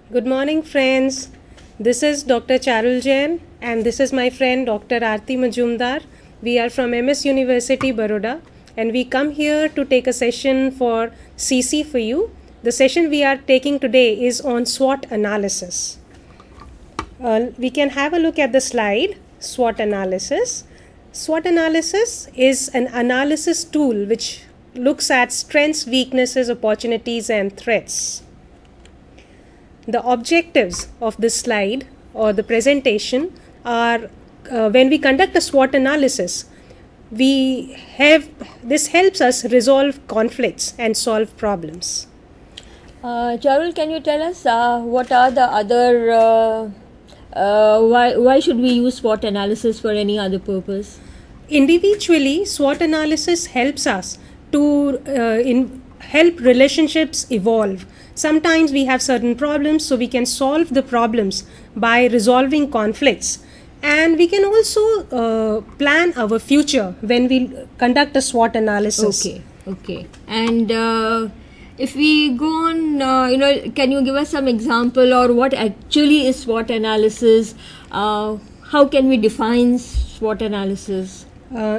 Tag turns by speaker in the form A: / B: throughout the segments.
A: Good morning, friends. This is Dr. Charul Jain, and this is my friend Dr. Aarti Majumdar. We are from MS University, Baroda, and we come here to take a session for CC for you. The session we are taking today is on SWOT analysis. We can have a look at the slide, SWOT analysis. SWOT analysis is an analysis tool which looks at strengths, weaknesses, opportunities, and threats. The objectives of this slide or the presentation are when we conduct a SWOT analysis, this helps us resolve conflicts and solve problems.
B: Charul, can you tell us what are the other why should we use SWOT analysis for any other purpose?
A: Individually, SWOT analysis helps us to help relationships evolve. Sometimes we have certain problems, so we can solve the problems by resolving conflicts. And we can also plan our future when we conduct a SWOT analysis.
B: Okay. And if we go on, can you give us some example or what actually is SWOT analysis? How can we define SWOT analysis?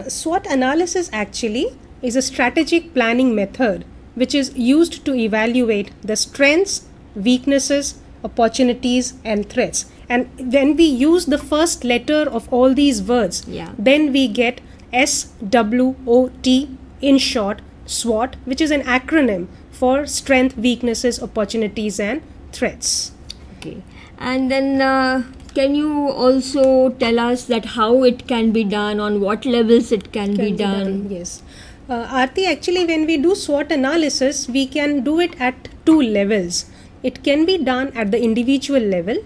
A: SWOT analysis actually is a strategic planning method which is used to evaluate the strengths, weaknesses, opportunities, and threats. And when we use the first letter of all these words, then we get SWOT, in short, SWOT, which is an acronym for strength, weaknesses, opportunities, and threats.
B: Okay. And then can you also tell us that how it can be done, on what levels it can be done?
A: Yes. Aarti, actually when we do SWOT analysis, we can do it at two levels. It can be done at the individual level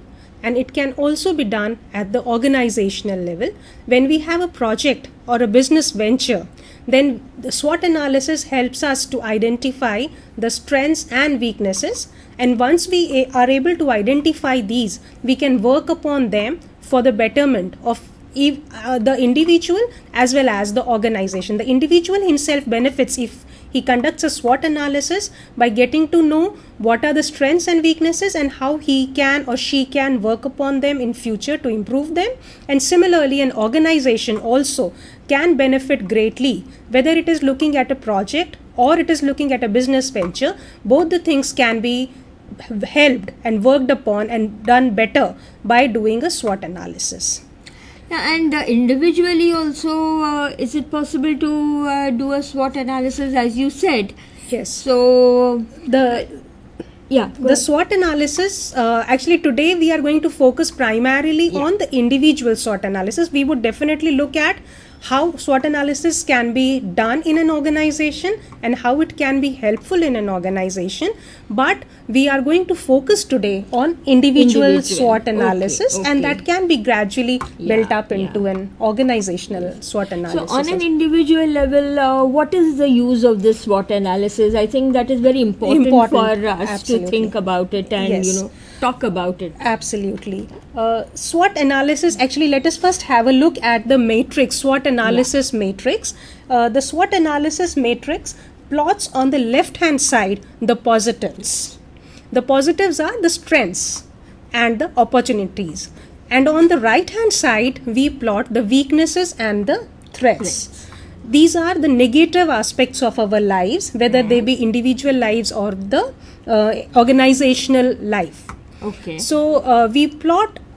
A: and it can also be done at the organizational level. When we have a project or a business venture, then the SWOT analysis helps us to identify the strengths and weaknesses, and once we are able to identify these, we can work upon them for the betterment of the individual as well as the organization. The individual himself benefits if he conducts a SWOT analysis by getting to know what are the strengths and weaknesses and how he can or she can work upon them in future to improve them. And similarly, an organization also can benefit greatly, whether it is looking at a project or it is looking at a business venture. Both the things can be helped and worked upon and done better by doing a SWOT analysis.
B: And individually also, is it possible to do a SWOT analysis as you said?
A: Yes.
B: So
A: the SWOT analysis, actually today we are going to focus primarily on the individual SWOT analysis. We would definitely look at how SWOT analysis can be done in an organization and how it can be helpful in an organization. But we are going to focus today on individual SWOT analysis, and that can be gradually built up into an organizational SWOT analysis.
B: So on an individual level, what is the use of this SWOT analysis? I think that is very important for us to think about it and talk about it.
A: Absolutely. SWOT analysis, actually let us first have a look at the matrix, SWOT analysis matrix. The SWOT analysis matrix plots on the left hand side the positives. The positives are the strengths and the opportunities. And on the right hand side, we plot the weaknesses and the threats. These are the negative aspects of our lives, whether they be individual lives or the organizational life.
B: Okay.
A: So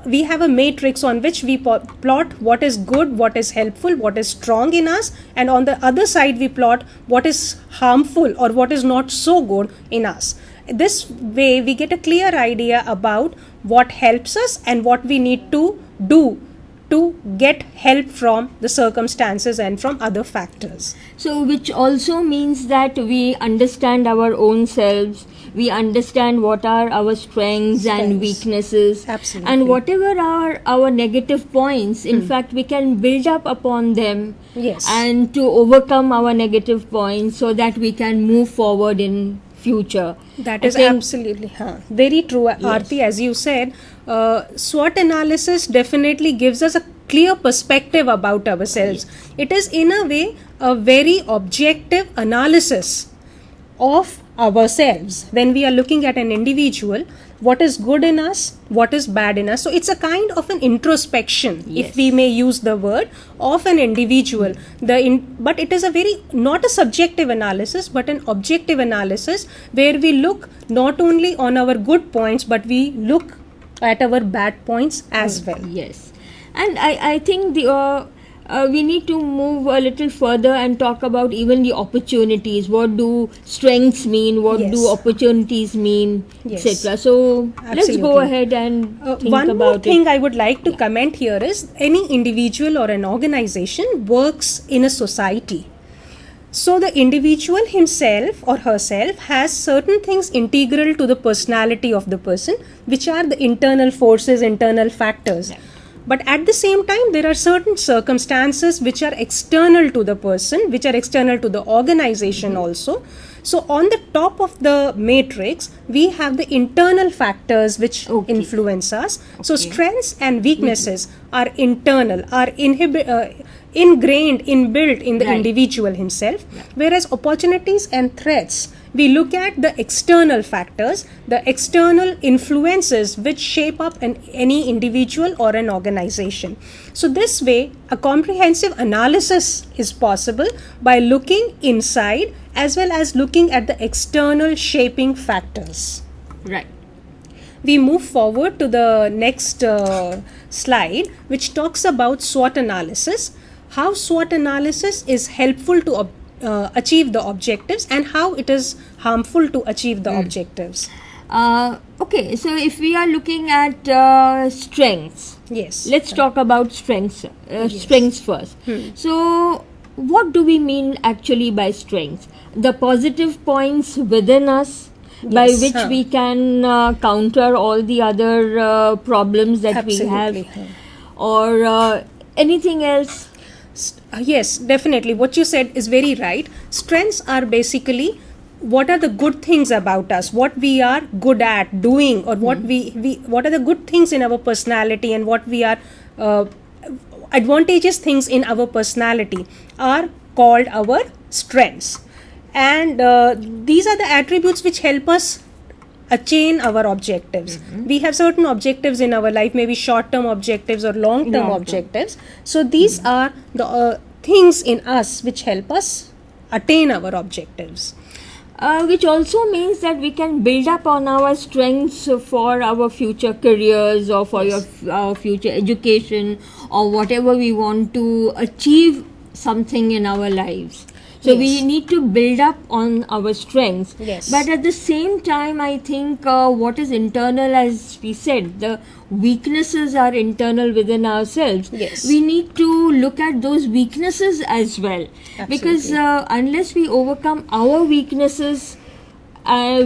A: we have a matrix on which we plot what is good, what is helpful, what is strong in us, and on the other side we plot what is harmful or what is not so good in us. This way we get a clear idea about what helps us and what we need to do to get help from the circumstances and from other factors.
B: So which also means that we understand our own selves, we understand what are our strengths and weaknesses.
A: Absolutely.
B: And whatever are our negative points, in fact we can build up upon them and to overcome our negative points so that we can move forward in future.
A: That is absolutely very true, Aarti. As you said, SWOT analysis definitely gives us a clear perspective about ourselves. It is in a way a very objective analysis of ourselves. When we are looking at an individual, what is good in us, what is bad in us. So it's a kind of an introspection,
B: Yes.
A: if we may use the word, of an individual. But it is a very, not a subjective analysis, but an objective analysis, where we look not only on our good points, but we look at our bad points as well.
B: Yes, and I think we need to move a little further and talk about even the opportunities. What do strengths mean? What
A: Yes.
B: do opportunities mean,
A: Yes.
B: etc. So let's go
A: Absolutely.
B: ahead and think
A: One
B: about
A: more thing
B: it.
A: I would like to comment here is, any individual or an organization works in a society. So the individual himself or herself has certain things integral to the personality of the person, which are the internal forces, internal factors. But at the same time, there are certain circumstances which are external to the person, which are external to the organization also. So on the top of the matrix, we have the internal factors which
B: Okay.
A: influence us. So
B: Okay.
A: strengths and weaknesses are internal, are ingrained, inbuilt in the
B: Right.
A: individual himself, whereas opportunities and threats, we look at the external factors, the external influences which shape up any individual or an organization. So this way, a comprehensive analysis is possible by looking inside as well as looking at the external shaping factors.
B: Right.
A: We move forward to the next slide, which talks about SWOT analysis, how SWOT analysis is helpful to achieve the objectives and how it is harmful to achieve the objectives.
B: Okay, so if we are looking at strengths,
A: Yes.
B: let's talk about strengths. Strengths first. So, what do we mean actually by strengths? The positive points within us, by
A: Yes,
B: which we can counter all the other problems that
A: Absolutely.
B: we have, or anything else.
A: Yes, definitely. What you said is very right. Strengths are basically what are the good things about us, what we are good at doing, or what what are the good things in our personality, and what we are advantageous things in our personality are called our strengths. And these are the attributes which help us attain our objectives. We have certain objectives in our life, maybe short-term objectives or long-term
B: Long-term.
A: objectives. So these are the things in us which help us attain our objectives.
B: Which also means that we can build up on our strengths for our future careers, or for our future education, or whatever we want to achieve something in our lives. So we
A: Yes.
B: need to build up on our strengths.
A: Yes.
B: But at the same time, I think what is internal, as we said, the weaknesses are internal within ourselves.
A: Yes.
B: We need to look at those weaknesses as well. Because unless we overcome our weaknesses,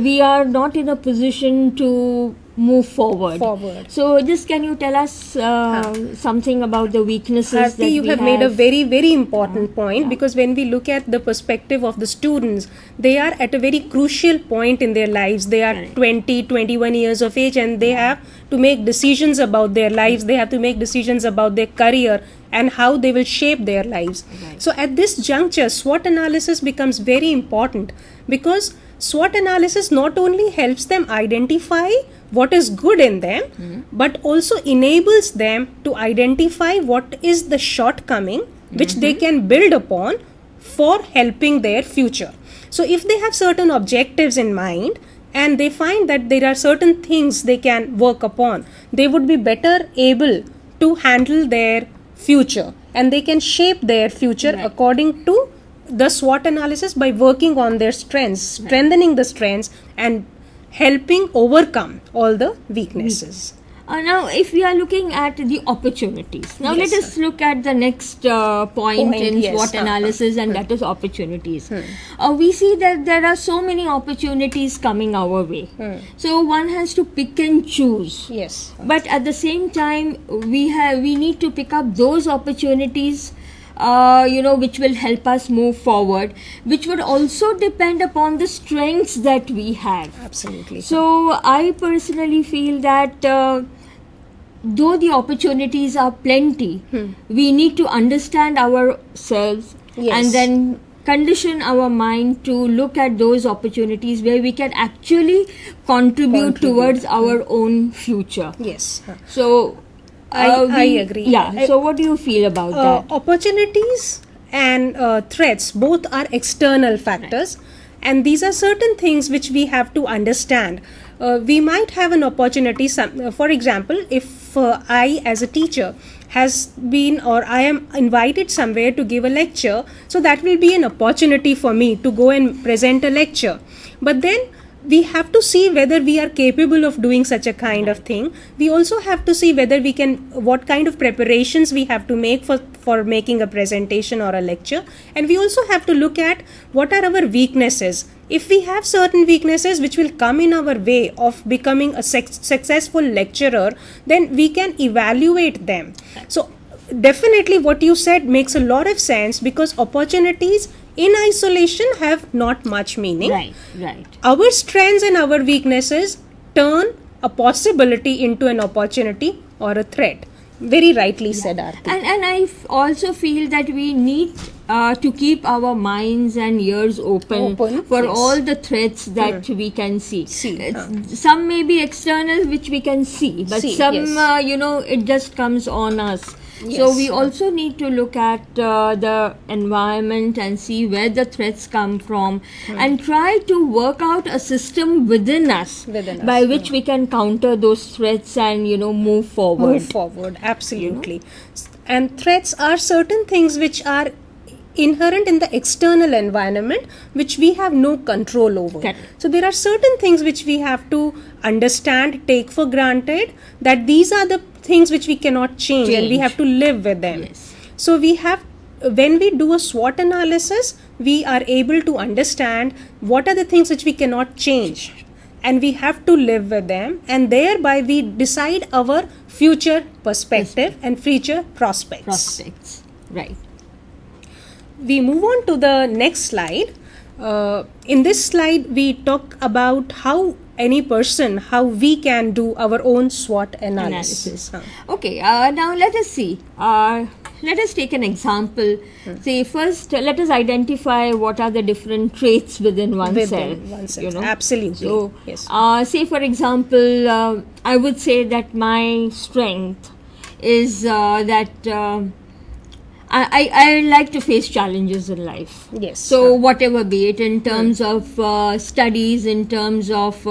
B: we are not in a position to move forward. So just can you tell us something about the weaknesses
A: Aarti,
B: that
A: you
B: we
A: have made a very, very important point, because when we look at the perspective of the students, they are at a very crucial point in their lives. They are 20, 21 years of age, and they have to make decisions about their lives. They have to make decisions about their career and how they will shape their lives. So at this juncture, SWOT analysis becomes very important, because SWOT analysis not only helps them identify what is good in them, but also enables them to identify what is the shortcoming which they can build upon for helping their future. So if they have certain objectives in mind and they find that there are certain things they can work upon, they would be better able to handle their future, and they can shape their future according to the SWOT analysis by working on their strengths, strengthening the strengths, and helping overcome all the weaknesses.
B: Now, if we are looking at the opportunities, now
A: Yes,
B: let us look at the next point in
A: yes,
B: SWOT analysis, and that is opportunities. We see that there are so many opportunities coming our way. So one has to pick and choose.
A: Yes.
B: But at the same time, we need to pick up those opportunities, which will help us move forward, which would also depend upon the strengths that we have.
A: Absolutely.
B: So I personally feel that though the opportunities are plenty, we need to understand ourselves
A: Yes.
B: and then condition our mind to look at those opportunities where we can actually contribute towards our own future.
A: Yes.
B: So
A: I agree.
B: Yeah. So what do you feel about that?
A: Opportunities and threats both are external factors, and these are certain things which we have to understand. We might have an opportunity, for example, if I as a teacher has been, or I am invited somewhere to give a lecture, so that will be an opportunity for me to go and present a lecture. But then we have to see whether we are capable of doing such a kind of thing. We also have to see whether we can, what kind of preparations we have to make for making a presentation or a lecture. And we also have to look at what are our weaknesses. If we have certain weaknesses which will come in our way of becoming a successful lecturer, then we can evaluate them. So definitely what you said makes a lot of sense, because opportunities in isolation have not much meaning.
B: Right.
A: Our strengths and our weaknesses turn a possibility into an opportunity or a threat. Very rightly said, Aarti.
B: And I also feel that we need to keep our minds and ears open for
A: yes.
B: all the threats that we can see. Some may be external, which we can see, but some,
A: yes.
B: it just comes on us.
A: Yes.
B: So we also need to look at the environment and see where the threats come from, and try to work out a system within us by which we can counter those threats and move forward.
A: Absolutely. And threats are certain things which are inherent in the external environment which we have no control over.
B: Correct.
A: So there are certain things which we have to understand, take for granted, that these are the things which we cannot change. And we have to live with them.
B: Yes.
A: So when we do a SWOT analysis, we are able to understand what are the things which we cannot change, and we have to live with them, and thereby we decide our future perspective and future prospects.
B: Right.
A: We move on to the next slide. In this slide, we talk about how we can do our own SWOT analysis.
B: Okay, now let us see. Let us take an example. Say first, let us identify what are the different traits within oneself.
A: Absolutely.
B: So,
A: yes.
B: Say for example, I would say that my strength is that I like to face challenges in life.
A: Yes.
B: So whatever be it, in terms of studies, in terms of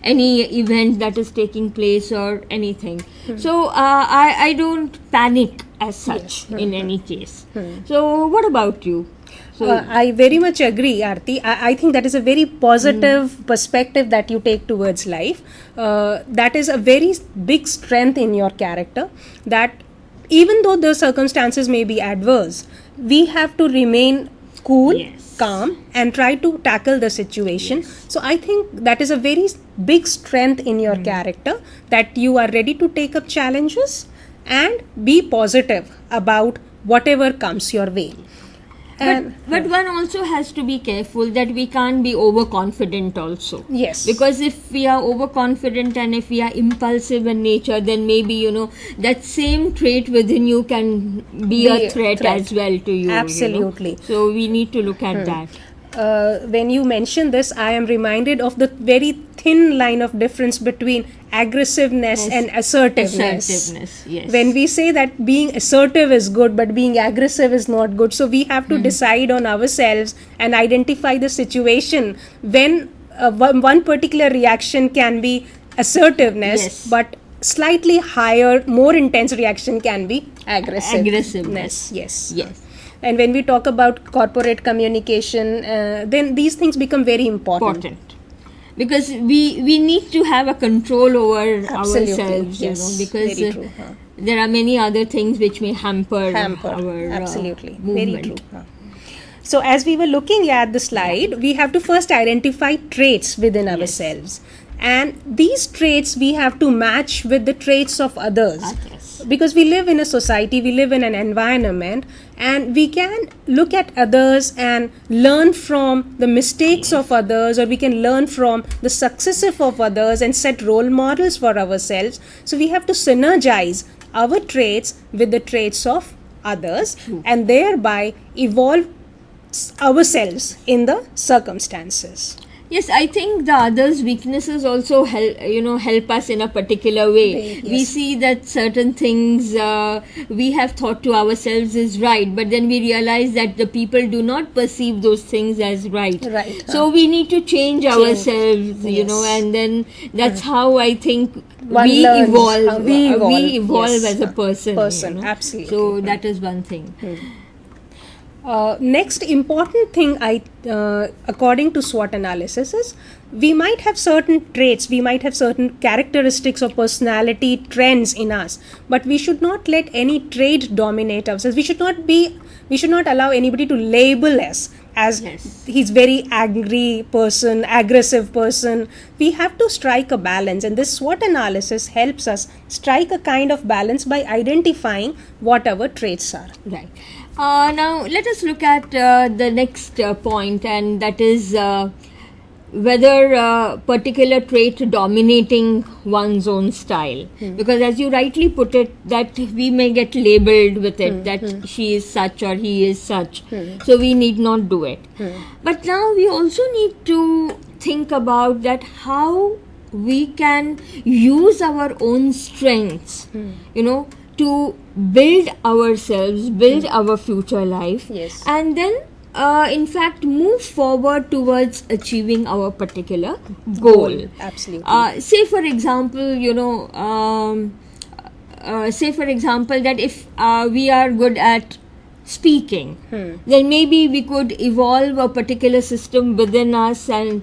B: any event that is taking place or anything. So I don't panic as such in any case. So what about you? So
A: I very much agree, Aarti. I think that is a very positive perspective that you take towards life. That is a very big strength in your character, that even though the circumstances may be adverse, we have to remain cool, calm, and try to tackle the situation. So I think that is a very big strength in your character, that you are ready to take up challenges and be positive about whatever comes your way.
B: But one also has to be careful that we can't be overconfident also.
A: Yes.
B: Because if we are overconfident and if we are impulsive in nature, then maybe, that same trait within you can be a threat as well to you.
A: Absolutely.
B: So we need to look at that.
A: When you mention this, I am reminded of the very thin line of difference between aggressiveness and assertiveness.
B: Yes.
A: When we say that being assertive is good, but being aggressive is not good, so we have to decide on ourselves and identify the situation when one particular reaction can be assertiveness, but slightly higher, more intense reaction can be aggressiveness. Yes. And when we talk about corporate communication, then these things become very important.
B: Because we need to have a control over ourselves, because
A: very true.
B: there are many other things which may hamper our
A: absolutely
B: movement.
A: Very true. So as we were looking at the slide, we have to first identify traits within ourselves, and these traits we have to match with the traits of others. Because we live in a society, we live in an environment, and we can look at others and learn from the mistakes of others, or we can learn from the successes of others and set role models for ourselves. So we have to synergize our traits with the traits of others and thereby evolve ourselves in the circumstances.
B: Yes, I think the others' weaknesses also help us in a particular way.
A: Yes.
B: We see that certain things we have thought to ourselves is right, but then we realize that the people do not perceive those things as right.
A: Right.
B: So we need to change ourselves,
A: Yes.
B: and then that's how I think
A: One
B: we
A: learns
B: evolve.
A: how we evolve. Yes.
B: As a person.
A: Absolutely.
B: So that is one thing.
A: Next important thing, according to SWOT analysis, is we might have certain traits, we might have certain characteristics or personality trends in us, but we should not let any trait dominate ourselves. We should not allow anybody to label us as he's very angry person, aggressive person. We have to strike a balance, and this SWOT analysis helps us strike a kind of balance by identifying what our traits are.
B: Right. Now let us look at the next point, and that is whether a particular trait dominating one's own style. Because as you rightly put it, that we may get labeled with it, that she is such or he is such. So we need not do it. But now we also need to think about that how we can use our own strengths, to build ourselves, build our future life,
A: Yes.
B: and then in fact move forward towards achieving our particular goal.
A: Absolutely.
B: Say for example, that if we are good at speaking, then maybe we could evolve a particular system within us, and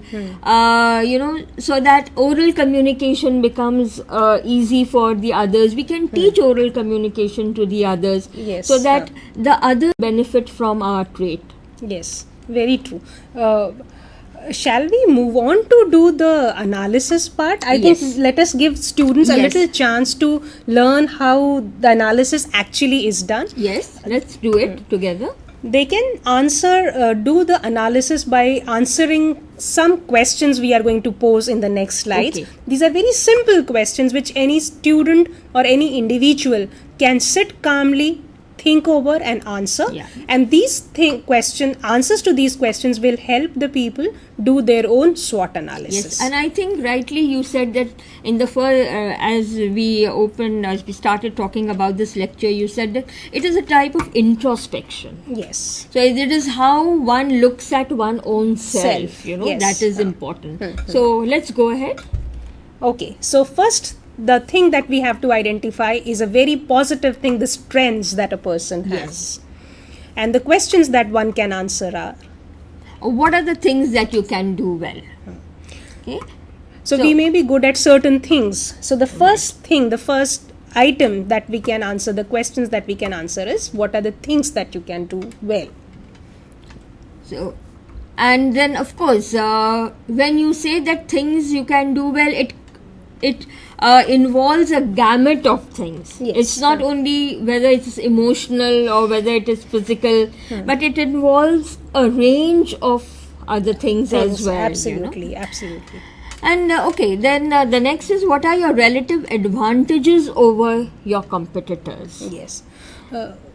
B: so that oral communication becomes easy for the others. We can teach oral communication to the others,
A: Yes.
B: so that the others benefit from our trait.
A: Yes, very true. Shall we move on to do the analysis part? I
B: Yes.
A: think let us give students a
B: Yes.
A: little chance to learn how the analysis actually is done.
B: Yes, let's do it together.
A: They can do the analysis by answering some questions we are going to pose in the next slides.
B: Okay.
A: These are very simple questions which any student or any individual can sit calmly, think over and answer.
B: Yeah.
A: And these answers to these questions will help the people do their own SWOT analysis.
B: Yes, and I think rightly you said that in the as we started talking about this lecture, you said that it is a type of introspection.
A: Yes.
B: So it is how one looks at one's own self.
A: Yes.
B: That is important. So let's go ahead.
A: Okay, so first, the thing that we have to identify is a very positive thing, the strengths that a person has.
B: Yes.
A: And the questions that one can answer are,
B: What are the things that you can do well? Okay.
A: so
B: So-
A: we may be good at certain things. So the first item that we can answer, the questions that we can answer is, what are the things that you can do well?
B: So, and then of course, when you say that things you can do well, it involves a gamut of things.
A: Yes.
B: It's not only whether it's emotional or whether it is physical, but it involves a range of other things as well.
A: Absolutely.
B: And okay, then the next is, what are your relative advantages over your competitors?
A: Yes.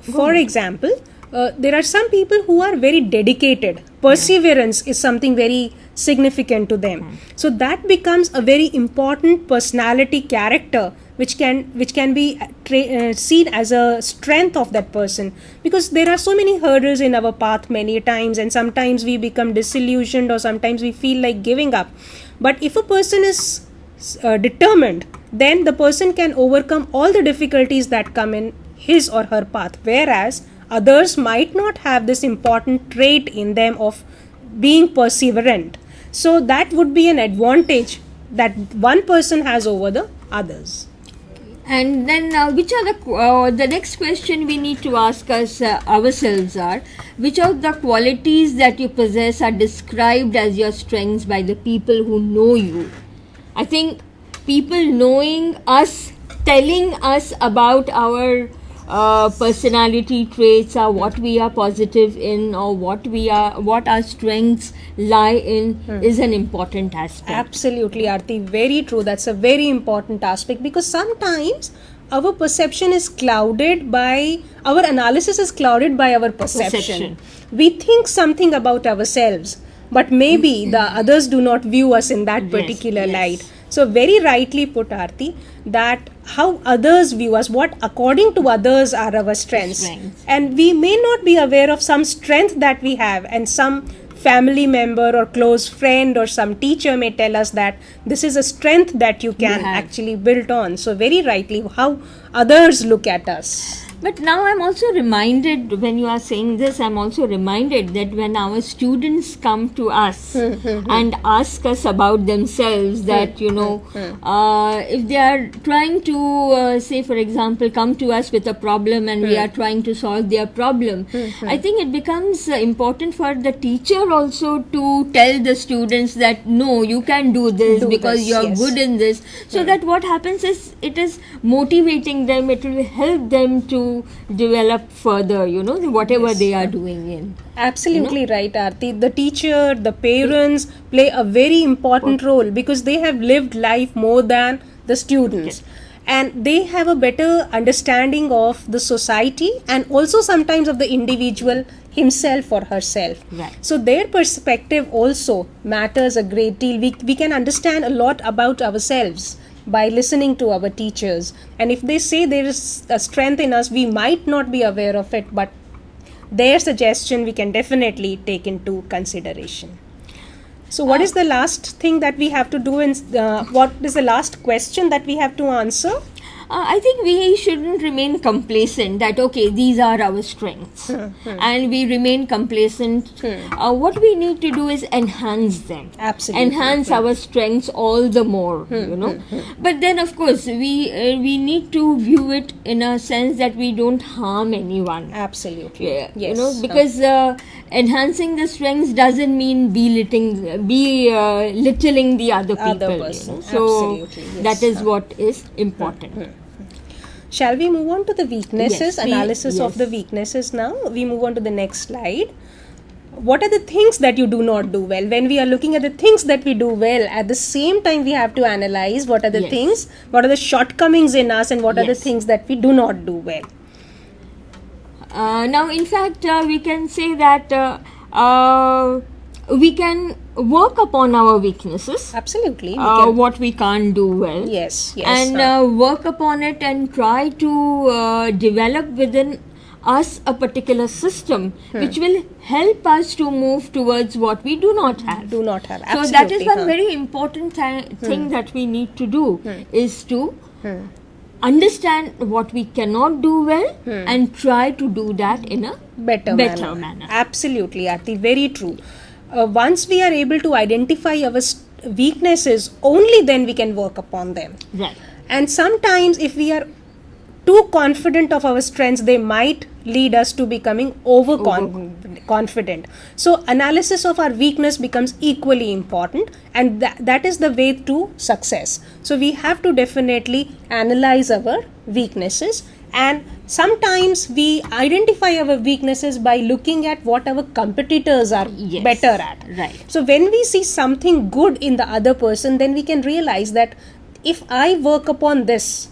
A: For example, there are some people who are very dedicated. Perseverance is something very significant to them. So that becomes a very important personality character which can be seen as a strength of that person, because there are so many hurdles in our path many times, and sometimes we become disillusioned or sometimes we feel like giving up. But if a person is determined, then the person can overcome all the difficulties that come in his or her path, whereas others might not have this important trait in them of being perseverant. So that would be an advantage that one person has over the others.
B: And then which are the next question we need to ask ourselves are, which of the qualities that you possess are described as your strengths by the people who know you? I think people knowing us, telling us about our personality traits, are what we are positive in, or what our strengths lie in, is an important aspect.
A: Absolutely, Aarti, very true. That's a very important aspect, because sometimes our perception is clouded by, our analysis is clouded by our perception. We think something about ourselves, but maybe the others do not view us in that particular light. So very rightly put, Aarti, that how others view us, what according to others are our strengths. And we may not be aware of some strength that we have, and some family member or close friend or some teacher may tell us that this is a strength that you can actually build on. So very rightly how others look at us.
B: But now I'm also reminded, when you are saying this, I'm also reminded that when our students come to us and ask us about themselves, that, you know, if they are trying to, say, for example, come to us with a problem and we are trying to solve their problem, I think it becomes important for the teacher also to tell the students that, no, you can do this because you are good in this. So that what happens is, it is motivating them, it will help them to develop further, you know, whatever they are doing in.
A: Absolutely right, Aarti. The teacher, the parents play a very important role because they have lived life more than the students. And they have a better understanding of the society and also sometimes of the individual himself or herself. So their perspective also matters a great deal. We can understand a lot about ourselves by listening to our teachers, and if they say there is a strength in us, we might not be aware of it, but their suggestion we can definitely take into consideration. So what is the last thing that we have to do, in what is the last question that we have to answer?
B: I think we shouldn't remain complacent that, okay, these are our strengths, and we remain complacent. What we need to do is enhance them.
A: Absolutely.
B: Enhance our strengths all the more, you know. But then, of course, we need to view it in a sense that we don't harm anyone.
A: Absolutely.
B: Yes. You know, because enhancing the strengths doesn't mean littling the other people. You know? So that is what is important.
A: Shall we move on to the weaknesses, analysis of
B: yes.
A: the weaknesses now? We move on to the next slide. What are the things that you do not do well? When we are looking at the things that we do well, at the same time we have to analyze what are the things, what are the shortcomings in us, and what are the things that we do not do well.
B: Now, in fact, we can say that we can work upon our weaknesses.
A: Absolutely.
B: What we can't do well.
A: Yes.
B: And work upon it and try to develop within us a particular system which will help us to move towards what we do not have.
A: Absolutely.
B: So that is one very important thing that we need to do, is to understand what we cannot do well and try to do that in a better manner.
A: Absolutely, Aarti, very true. Once we are able to identify our weaknesses, only then we can work upon them.
B: Right.
A: And sometimes if we are too confident of our strengths, they might lead us to becoming overconfident. So analysis of our weakness becomes equally important, and that is the way to success. So we have to definitely analyze our weaknesses, and sometimes we identify our weaknesses by looking at what our competitors are better at.
B: Right.
A: So when we see something good in the other person, then we can realize that if I work upon this,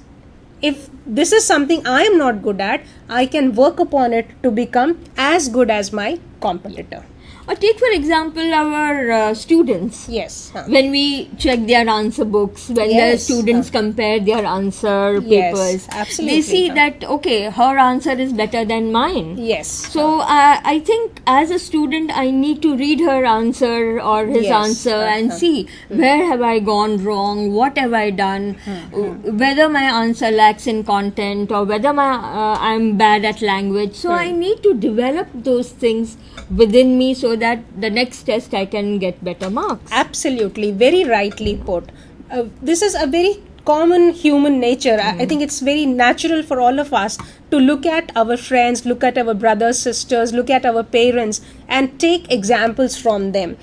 A: if this is something I am not good at, I can work upon it to become as good as my competitor.
B: Or take for example our students.
A: Yes.
B: When we check their answer books, when the students compare their answer papers,
A: absolutely.
B: they see that, okay, her answer is better than mine.
A: Yes.
B: So I think as a student I need to read her answer or his answer and see where have I gone wrong, what have I done, whether my answer lacks in content or whether I'm bad at language. So I need to develop those things within me so that the next test I can get better marks.
A: Absolutely, very rightly put. This is a very common human nature. I think it's very natural for all of us to look at our friends, look at our brothers, sisters, look at our parents and take examples from them.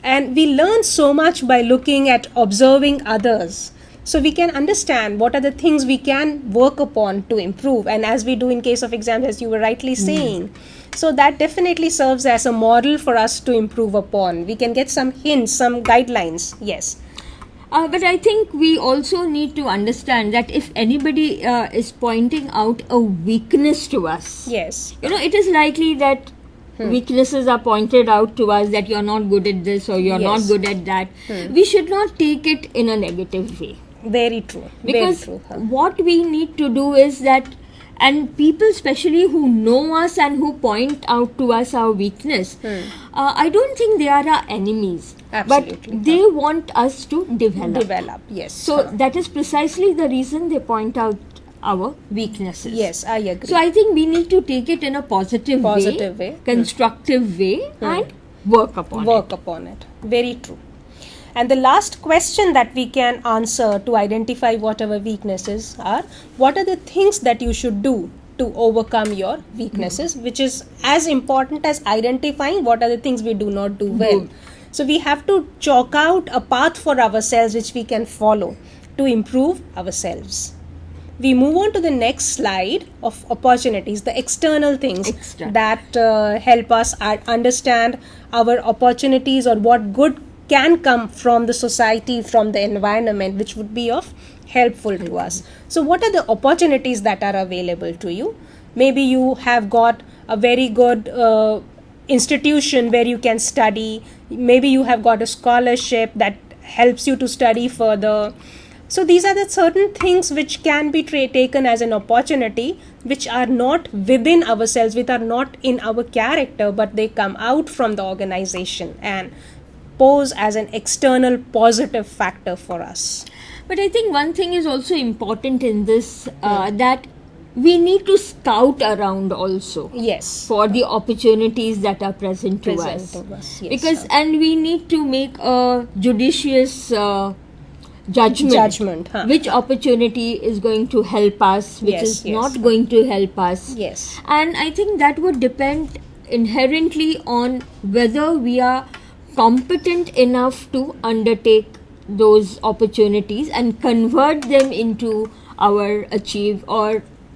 A: And we learn so much by looking at observing others. So we can understand what are the things we can work upon to improve, and as we do in case of exams, as you were rightly saying. So that definitely serves as a model for us to improve upon. We can get some hints, some guidelines. Yes.
B: But I think we also need to understand that if anybody is pointing out a weakness to us,
A: Yes.
B: it is likely that weaknesses are pointed out to us, that you're not good at this or you're not
A: Yes.
B: good at that. We should not take it in a negative way.
A: Very true.
B: Because
A: Very true.
B: what we need to do is that, and people especially who know us and who point out to us our weakness, I don't think they are our enemies.
A: Absolutely.
B: But they want us to develop.
A: Develop. Yes.
B: So that is precisely the reason they point out our weaknesses.
A: Yes, I agree.
B: So I think we need to take it in a positive
A: Way.
B: constructive way, and work upon
A: Work upon it. Very true. And the last question that we can answer to identify what our weaknesses are, what are the things that you should do to overcome your weaknesses, which is as important as identifying what are the things we do not do well. So we have to chalk out a path for ourselves which we can follow to improve ourselves. We move on to the next slide of opportunities, the external things that help us understand our opportunities or what good can come from the society, from the environment, which would be of helpful to us. So what are the opportunities that are available to you? Maybe you have got a very good institution where you can study. Maybe you have got a scholarship that helps you to study further. So these are the certain things which can be taken as an opportunity, which are not within ourselves, which are not in our character, but they come out from the organization and pose as an external positive factor for us.
B: But I think one thing is also important in this, that we need to scout around also.
A: Yes.
B: For the opportunities that are present to us.
A: Yes,
B: because and we need to make a judicious judgment which opportunity is going to help us, which is not going to help us.
A: Yes.
B: And I think that would depend inherently on whether we are competent enough to undertake those opportunities and convert them into our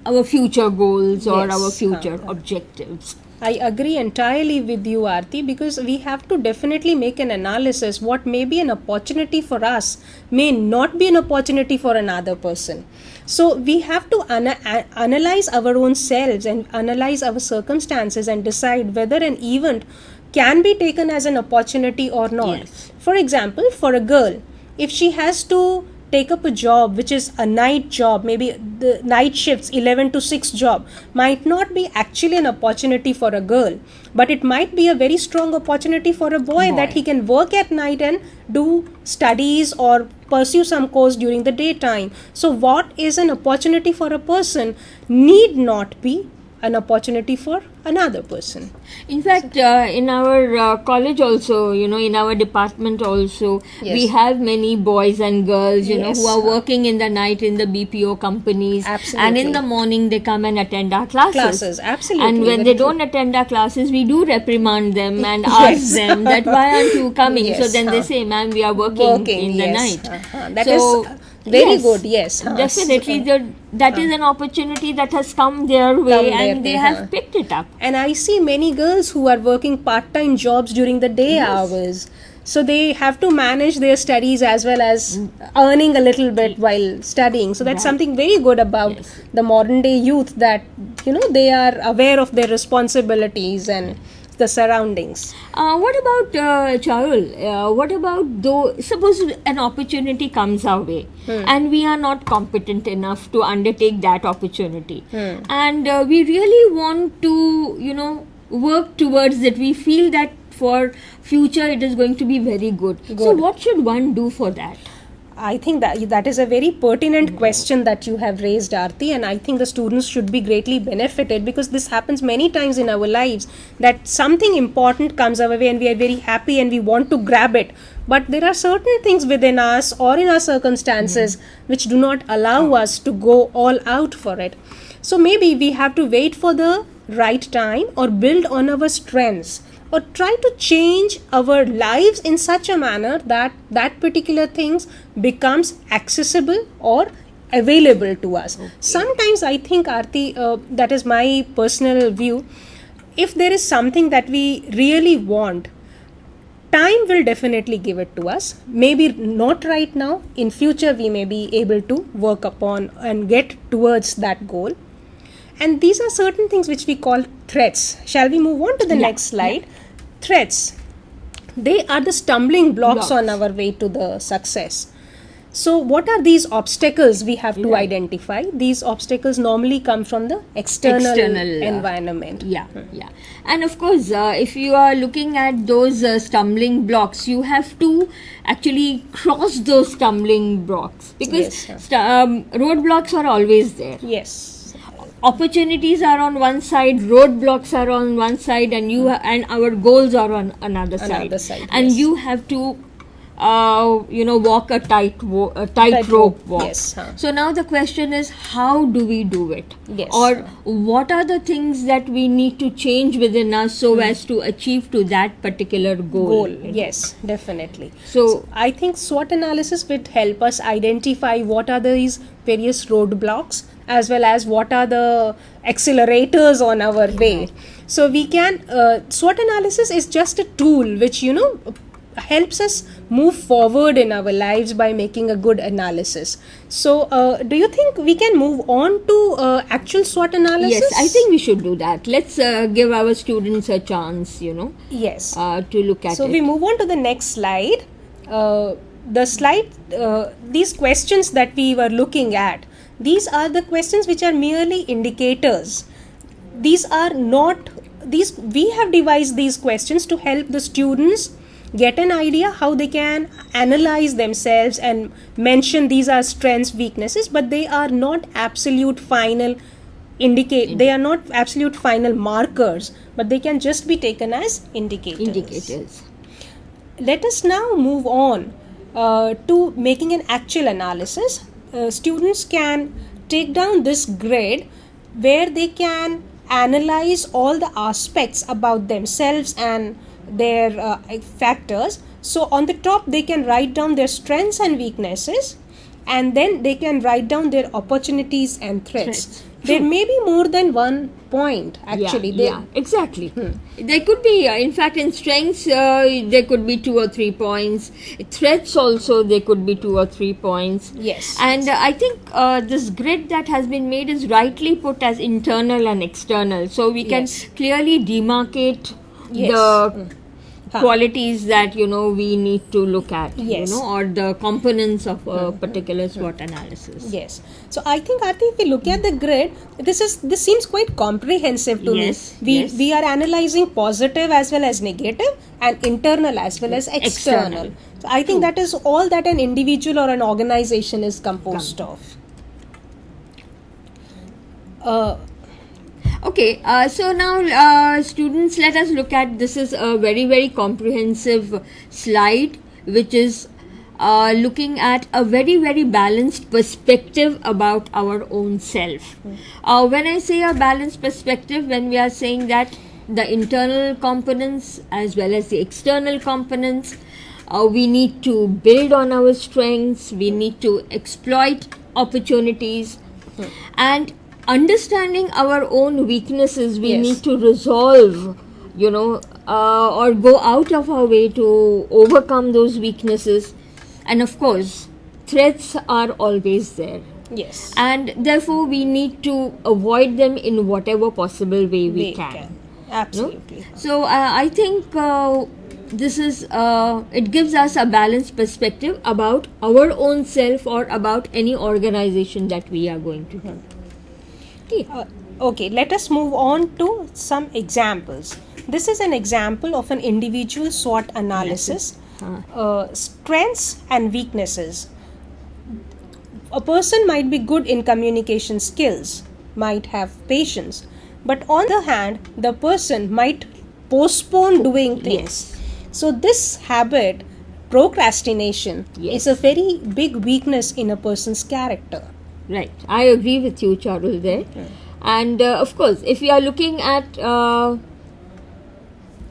B: our future goals or our future objectives.
A: I agree entirely with you, Aarti, because we have to definitely make an analysis. What may be an opportunity for us may not be an opportunity for another person. So we have to analyze our own selves and analyze our circumstances and decide whether an event can be taken as an opportunity or not.
B: Yes.
A: For example, for a girl, if she has to take up a job which is a night job, maybe the night shifts 11 to 6 job, might not be actually an opportunity for a girl, but it might be a very strong opportunity for a boy that he can work at night and do studies or pursue some course during the daytime. So what is an opportunity for a person need not be an opportunity for another person.
B: In fact, in our college also, in our department also, we have many boys and girls, who are working in the night in the BPO companies.
A: Absolutely.
B: And in the morning they come and attend our classes.
A: Absolutely.
B: And when they don't attend our classes, we do reprimand them and ask them that why aren't you coming? So then they say, ma'am, we are working in the night.
A: That is very good, yes.
B: Definitely, that is an opportunity that has come their way and they have picked it up.
A: And I see many girls who are working part-time jobs during the day hours. So they have to manage their studies as well as earning a little bit while studying. So that's something very good about the modern day youth, that, they are aware of their responsibilities and the surroundings.
B: What about Charul? What about though? Suppose an opportunity comes our way, and we are not competent enough to undertake that opportunity, and we really want to, work towards it. We feel that for future it is going to be very good. So, what should one do for that?
A: I think that is a very pertinent question that you have raised, Aarti, and I think the students should be greatly benefited, because this happens many times in our lives, that something important comes our way and we are very happy and we want to grab it, but there are certain things within us or in our circumstances which do not allow us to go all out for it. So maybe we have to wait for the right time or build on our strengths, or try to change our lives in such a manner that that particular things becomes accessible or available to us. Sometimes I think, Aarti, that is my personal view, if there is something that we really want, time will definitely give it to us. Maybe not right now. In future, we may be able to work upon and get towards that goal. And these are certain things which we call threats. Shall we move on to the next slide? Threats. They are the stumbling blocks on our way to the success. So what are these obstacles we have to identify? These obstacles normally come from the external environment.
B: Yeah. And of course, if you are looking at those stumbling blocks, you have to actually cross those stumbling blocks, because roadblocks are always there.
A: Yes.
B: Opportunities are on one side, roadblocks are on one side, and and our goals are on another side. And you have to walk a tightrope walk.
A: Yes.
B: So now the question is, how do we do it?
A: Yes.
B: Or what are the things that we need to change within us so as to achieve to that particular goal?
A: Yes, definitely.
B: So
A: I think SWOT analysis would help us identify what are these various roadblocks, as well as what are the accelerators on our way. So we can SWOT analysis is just a tool which helps us move forward in our lives by making a good analysis. So do you think we can move on to actual SWOT analysis?
B: Yes, I think we should do that. Let's give our students a chance,
A: yes,
B: to look at it.
A: So we move on to the next slide. The slide, these questions that we were looking at, these are the questions which are merely indicators. These are not, we have devised these questions to help the students get an idea how they can analyze themselves and mention these are strengths, weaknesses, but they are not absolute final they are not absolute final markers, but they can just be taken as indicators. Let us now move on to making an actual analysis. Students can take down this grid where they can analyze all the aspects about themselves and their factors. So on the top they can write down their strengths and weaknesses, and then they can write down their opportunities and threats. There may be more than one point actually.
B: Exactly. There could be, in fact, in strengths there could be 2 or 3 points. Threats also there could be 2 or 3 points.
A: Yes.
B: And I think this grid that has been made is rightly put as internal and external, so we can clearly demarcate the qualities that we need to look at, or the components of a particular SWOT analysis.
A: Yes. So I think, Aarti, if we look at the grid, this seems quite comprehensive to me. We are analyzing positive as well as negative, and internal as well as external. So I think that is all that an individual or an organization is composed of.
B: Okay, so now students, let us look at, this is a very, very comprehensive slide which is looking at a very, very balanced perspective about our own self. When I say a balanced perspective, when we are saying that the internal components as well as the external components, we need to build on our strengths, we need to exploit opportunities, and understanding our own weaknesses, we need to resolve, or go out of our way to overcome those weaknesses. And of course, threats are always there.
A: Yes.
B: And therefore, we need to avoid them in whatever possible way we can.
A: Absolutely.
B: No? So, I think this is, it gives us a balanced perspective about our own self or about any organization that we are going to do.
A: Okay, let us move on to some examples. This is an example of an individual SWOT analysis. Strengths and weaknesses. A person might be good in communication skills, might have patience, but on the other hand, the person might postpone doing things. So this habit, procrastination, is a very big weakness in a person's character.
B: Right, I agree with you, Charul, there. And of course, if we are looking at a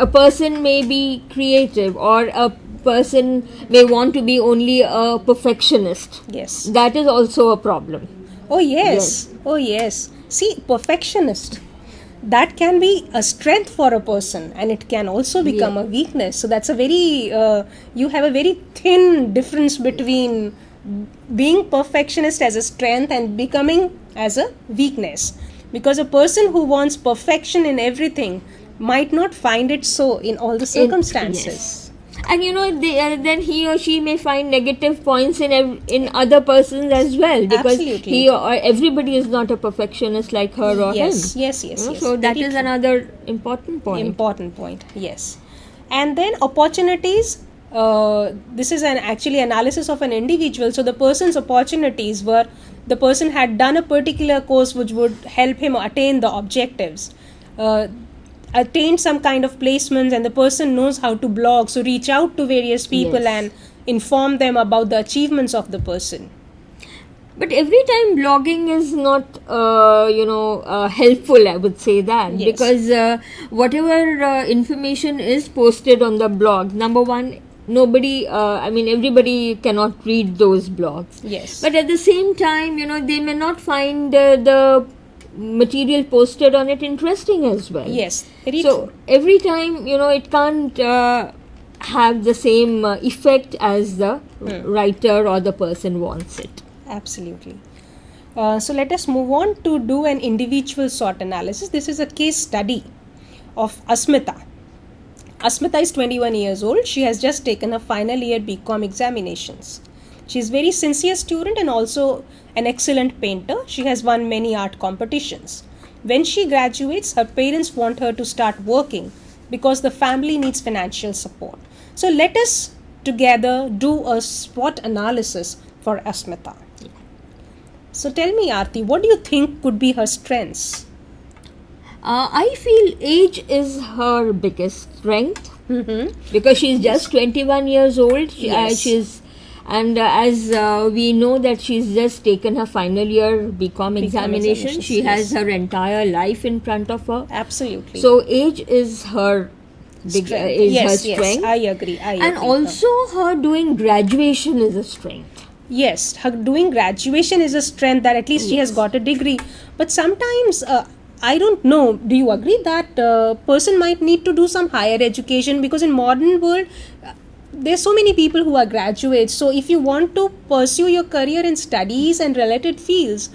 B: person may be creative, or a person may want to be only a perfectionist.
A: Yes.
B: That is also a problem.
A: Oh yes. Oh yes. See, perfectionist. that can be a strength for a person, and it can also become a weakness. So that's a very you have a very thin difference between being perfectionist as a strength and becoming as a weakness, because a person who wants perfection in everything might not find it so in all the circumstances.
B: Yes. And then he or she may find negative points in other persons as well, because
A: Absolutely.
B: he or everybody is not a perfectionist like her or
A: Yes,
B: him.
A: yes, yes, yes.
B: So that
A: Very
B: is
A: true.
B: another important point.
A: Important point, yes. And then opportunities. This is actually analysis of an individual. So the person's opportunities were, the person had done a particular course which would help him attain the objectives, attain some kind of placements, and the person knows how to blog, so reach out to various people
B: Yes.
A: and inform them about the achievements of the person.
B: But every time blogging is not, helpful, I would say that.
A: Yes.
B: Because whatever information is posted on the blog, number one, everybody cannot read those blogs.
A: Yes.
B: But at the same time, they may not find the material posted on it interesting as well.
A: Yes, very
B: So
A: true.
B: every time, it can't have the same effect as the writer or the person wants it.
A: Absolutely. So let us move on to do an individual SWOT analysis. This is a case study of Asmita. Asmita is 21 years old. She has just taken her final year BCom examinations. She is very sincere student and also an excellent painter. She has won many art competitions. When she graduates, her parents want her to start working because the family needs financial support. So let us together do a SWOT analysis for Asmita. So tell me, Aarti, what do you think could be her strengths?
B: I feel age is her biggest strength,
A: Mm-hmm.
B: because she's just 21 years old.
A: Yes.
B: As we know that she's just taken her final year BCom examination, she
A: examinations,
B: has
A: yes.
B: her entire life in front of her.
A: Absolutely.
B: So age is her big
A: Strength.
B: is her
A: Yes,
B: strength.
A: yes, I agree.
B: And also her doing graduation is a strength.
A: Yes, her doing graduation is a strength, that at least she has
B: Yes.
A: got a degree. But sometimes, I don't know, do you agree that person might need to do some higher education? Because in modern world, there's so many people who are graduates. So if you want to pursue your career in studies and related fields,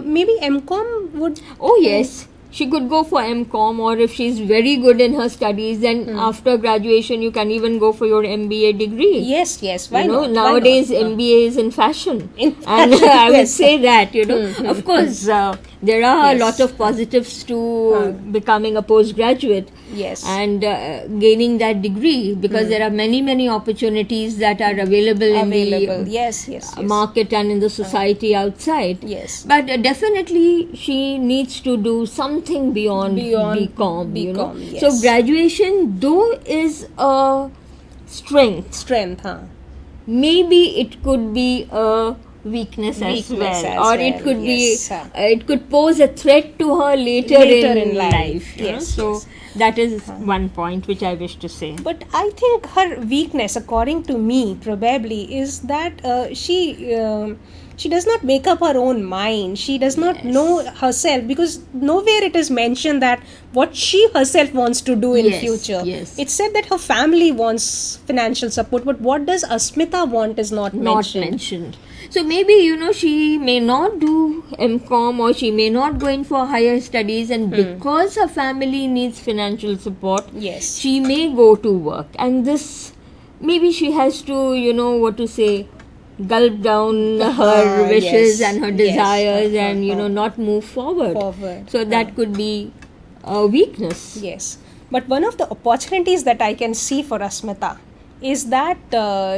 A: maybe MCom would...
B: Oh yes, she could go for MCom, or if she's very good in her studies, then after graduation you can even go for your MBA degree.
A: Yes, yes, why
B: You know,
A: not? Why
B: nowadays
A: not?
B: MBA is in fashion,
A: In
B: and
A: fashion,
B: I would
A: yes.
B: say that, of course, there are a
A: Yes.
B: lot of positives to becoming a postgraduate.
A: Yes.
B: And gaining that degree, because there are many opportunities that are available in
A: Available.
B: the
A: Yes, yes, yes.
B: market and in the society outside.
A: Yes.
B: But definitely she needs to do something beyond BCom.
A: BCom, yes.
B: So graduation, though, is a strength,
A: Strength, huh?
B: maybe it could be a weakness as
A: Weakness
B: well,
A: as
B: or it
A: well,
B: could
A: yes.
B: be it could pose a threat to her later in life.
A: Yes,
B: So
A: yes.
B: that is one point which I wish to say.
A: But I think her weakness, according to me, probably is that she does not make up her own mind. She does not know herself, because nowhere it is mentioned that what she herself wants to do in
B: Yes,
A: future.
B: yes.
A: It's said that her family wants financial support, but what does Asmita want is not mentioned.
B: So maybe she may not do MCom, or she may not go in for higher studies, and because her family needs financial support,
A: Yes.
B: she may go to work, and this maybe she has to gulp down her wishes
A: yes,
B: and her
A: yes,
B: desires, and not move forward. So that could be a weakness.
A: Yes, but one of the opportunities that I can see for Asmita is that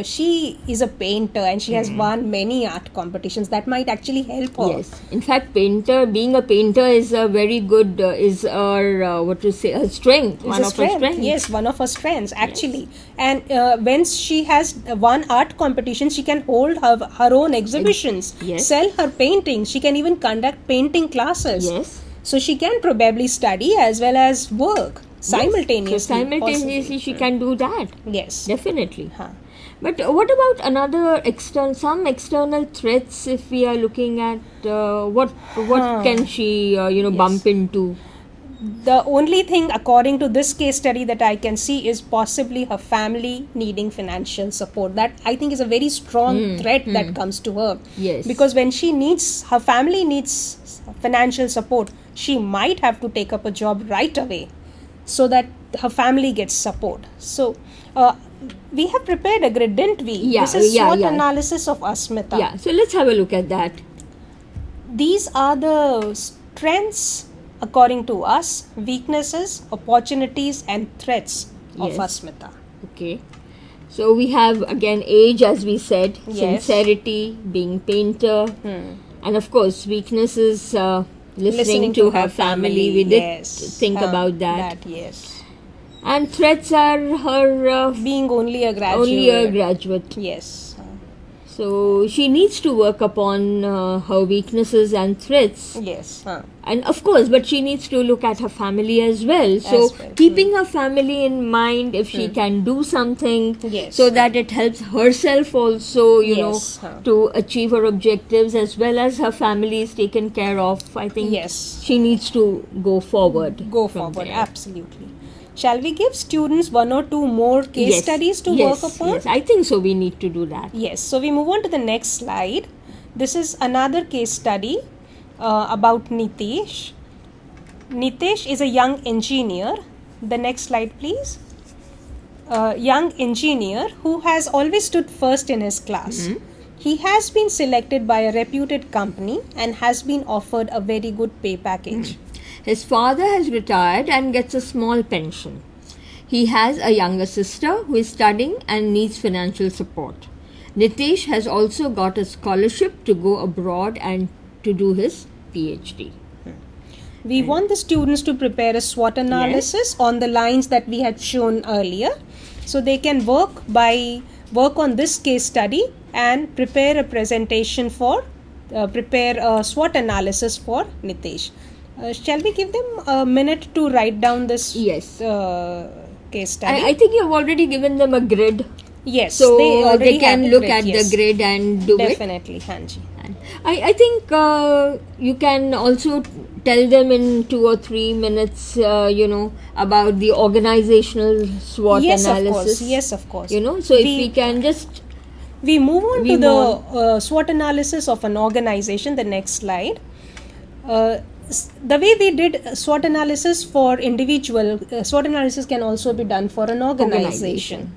A: she is a painter and she has won many art competitions. That might actually help her.
B: Yes, in fact, being a painter is a very good, is her, her strength,
A: It's
B: one
A: a
B: of her strengths.
A: Yes, one of her strengths actually. And when she has won art competitions, she can hold her own exhibitions,
B: Yes.
A: sell her paintings. She can even conduct painting classes.
B: Yes.
A: So she can probably study as well as work simultaneously.
B: So simultaneously
A: possibly.
B: she can do that.
A: Yes.
B: Definitely.
A: Huh.
B: But what about some external threats? If we are looking at what can she bump into?
A: The only thing, according to this case study, that I can see is possibly her family needing financial support. That I think is a very strong threat that comes to her.
B: Yes.
A: Because when her family needs financial support, she might have to take up a job right away so that her family gets support. So, we have prepared a grid, didn't we?
B: Yeah,
A: This is SWOT
B: yeah.
A: analysis of Asmita.
B: Yeah, so let's have a look at that.
A: These are the strengths according to us, weaknesses, opportunities and threats of
B: Yes.
A: Asmita.
B: Okay. So we have again age, as we said,
A: Yes.
B: sincerity, being painter, and of course weaknesses, listening to her family. We did
A: yes.
B: think about that.
A: Yes.
B: And threats are her
A: Being only a graduate.
B: only a graduate.
A: Yes.
B: So she needs to work upon her weaknesses and threats.
A: Yes.
B: And of course, but she needs to look at her family as well. So
A: well.
B: keeping her family in mind, if she can do something,
A: Yes.
B: so that it helps herself also, you
A: Yes.
B: know, to achieve her objectives as well as her family is taken care of. I think
A: Yes.
B: she needs to go forward.
A: Go
B: from
A: forward.
B: there.
A: Absolutely. Shall we give students one or two more case
B: Yes.
A: studies to
B: Yes,
A: work upon?
B: Yes, I think so. We need to do that.
A: Yes, so we move on to the next slide. This is another case study about Nitesh. Nitesh is a young engineer. The next slide, please. Young engineer who has always stood first in his class. He has been selected by a reputed company and has been offered a very good pay package.
B: His father has retired and gets a small pension. He has a younger sister who is studying and needs financial support. Nitesh has also got a scholarship to go abroad and to do his PhD.
A: We want the students to prepare a SWOT analysis on the lines that we had shown earlier. So they can work on this case study and prepare a presentation prepare a SWOT analysis for Nitesh. Shall we give them a minute to write down this
B: Yes.
A: case study?
B: I think you've already given them a grid,
A: yes,
B: so
A: already
B: they
A: have
B: can
A: the
B: look
A: grid,
B: at
A: yes.
B: the grid and do it.
A: Definitely, Hanji.
B: I think you can also tell them in 2 or 3 minutes, about the organizational SWOT
A: Yes,
B: analysis.
A: of course. Yes, of course.
B: So if we can just
A: We move on
B: We
A: to
B: move
A: the SWOT analysis of an organization. The next slide. The way we did SWOT analysis for individual, SWOT analysis can also be done for an organization.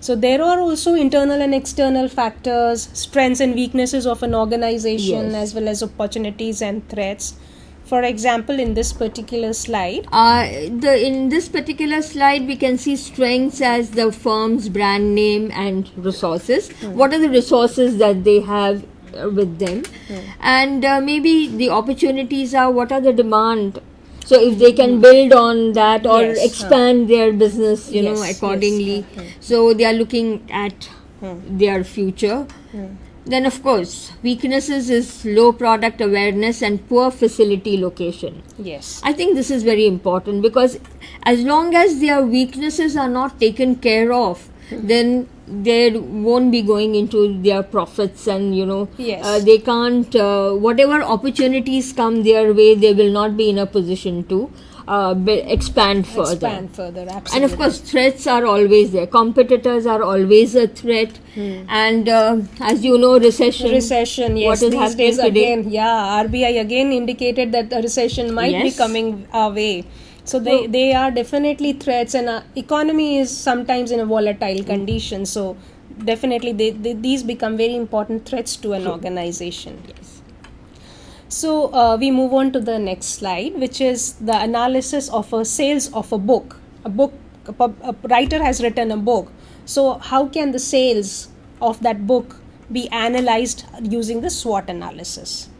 A: So there are also internal and external factors, strengths and weaknesses of an organization,
B: Yes.
A: as well as opportunities and threats. For example, in this particular slide,
B: in this particular slide, we can see strengths as the firm's brand name and resources. What are the resources that they have with them? And maybe the opportunities are what are the demand. So if they can build on that or
A: Yes,
B: expand their business,
A: Yes,
B: accordingly.
A: yes,
B: So they are looking at their future. Then of course, weaknesses is low product awareness and poor facility location.
A: yes.
B: I think this is very important because as long as their weaknesses are not taken care of, then they won't be going into their profits and
A: Yes.
B: they can't whatever opportunities come their way, they will not be in a position to expand further.
A: Expand further, absolutely.
B: And of course, threats are always there. Competitors are always a threat. And as you know, recession.
A: Recession, yes.
B: What is
A: These
B: happening
A: days
B: today?
A: again, RBI again indicated that a recession might be
B: Yes.
A: coming our way. So they are definitely threats, and economy is sometimes in a volatile condition. So definitely these become very important threats to an organization.
B: Yes.
A: So we move on to the next slide, which is the analysis of a sales of a book. A writer has written a book. So how can the sales of that book be analyzed using the SWOT analysis?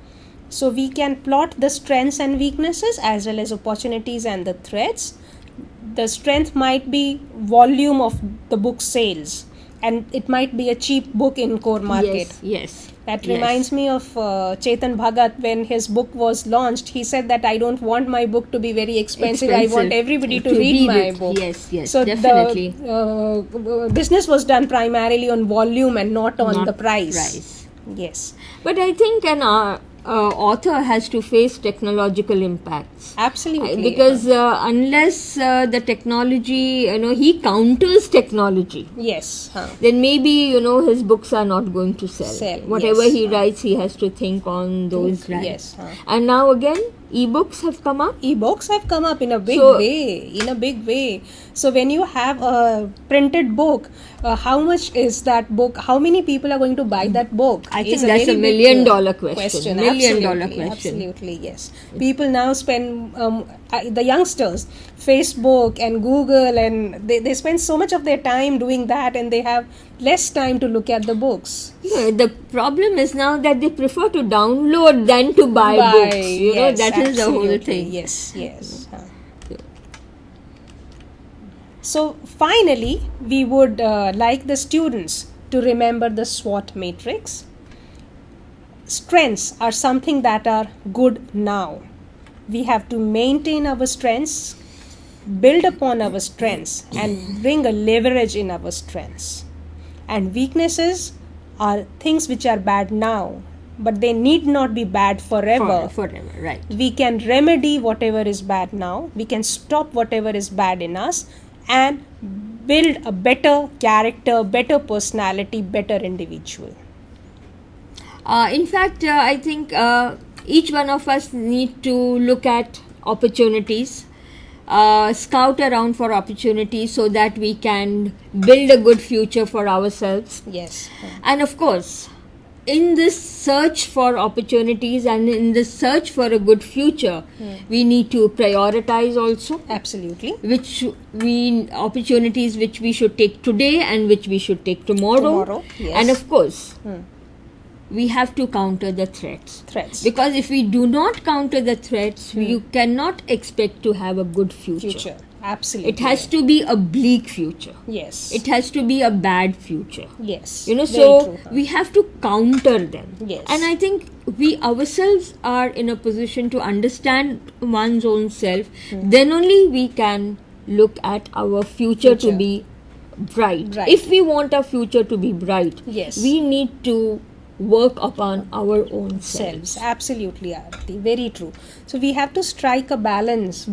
A: So we can plot the strengths and weaknesses as well as opportunities and the threats. The strength might be volume of the book sales, and it might be a cheap book in core market.
B: Yes.
A: That reminds me of Chetan Bhagat. When his book was launched, he said that I don't want my book to be very expensive. I want everybody to read my
B: it.
A: book.
B: Yes,
A: So
B: definitely.
A: the business was done primarily on volume and not on the price. Yes.
B: But I think author has to face technological impacts.
A: Absolutely.
B: Because unless the technology, he counters technology,
A: yes.
B: then maybe, his books are not going to sell. Whatever
A: yes.
B: he writes, he has to think on those lines.
A: Yes.
B: And now again, e-books have come up.
A: E-books have come up in a big
B: So-
A: way. So when you have a printed book, how much is that book? How many people are going to buy that book?
B: I think
A: Is
B: that's
A: very
B: a
A: big,
B: million-dollar question. Million-dollar
A: Absolutely,
B: question.
A: Absolutely, yes. People now spend, the youngsters, Facebook and Google, and they spend so much of their time doing that, and they have less time to look at the books.
B: The problem is now that they prefer to download than to buy books.
A: Yes,
B: That is the whole
A: absolutely.
B: thing.
A: Yes. So finally, we would like the students to remember the SWOT matrix. Strengths are something that are good now. We have to maintain our strengths, build upon our strengths, and bring a leverage in our strengths. And weaknesses are things which are bad now, but they need not be bad forever.
B: Forever, right.
A: We can remedy whatever is bad now, we can stop whatever is bad in us, and build a better character, better personality, better individual.
B: In fact, I think each one of us need to look at opportunities, scout around for opportunities so that we can build a good future for ourselves.
A: Yes.
B: And of course, in this search for opportunities and in this search for a good future, we need to prioritize also
A: Absolutely.
B: opportunities which we should take today and which we should take tomorrow.
A: Yes.
B: And of course, we have to counter the threats. Because if we do not counter the threats, you cannot expect to have a good future.
A: Absolutely.
B: It has to be a bleak future.
A: Yes.
B: It has to be a bad future.
A: Yes.
B: So
A: Very true.
B: we have to counter them.
A: Yes.
B: And I think we ourselves are in a position to understand one's own self. Then only we can look at our future to be bright. If we want our future to be bright,
A: Yes.
B: we need to work upon our own selves.
A: Absolutely, Aarti. Very true. So we have to strike a balance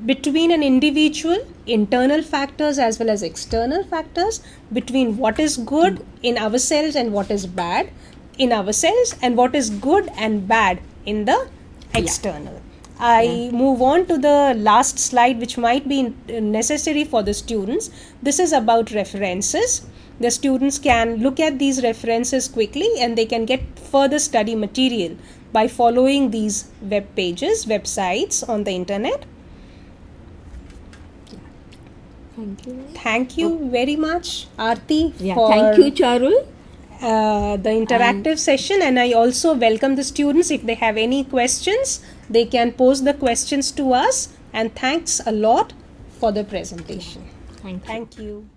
A: between an individual, internal factors as well as external factors, between what is good in ourselves and what is bad in ourselves, and what is good and bad in the external. I move on to the last slide, which might be necessary for the students. This is about references. The students can look at these references quickly, and they can get further study material by following these web pages, websites on the internet.
B: Thank you.
A: Thank you very much, Aarti, for
B: Thank you, Charul.
A: the interactive session, and I also welcome the students. If they have any questions, they can pose the questions to us, and thanks a lot for the presentation.
B: Thank you.
A: Thank you.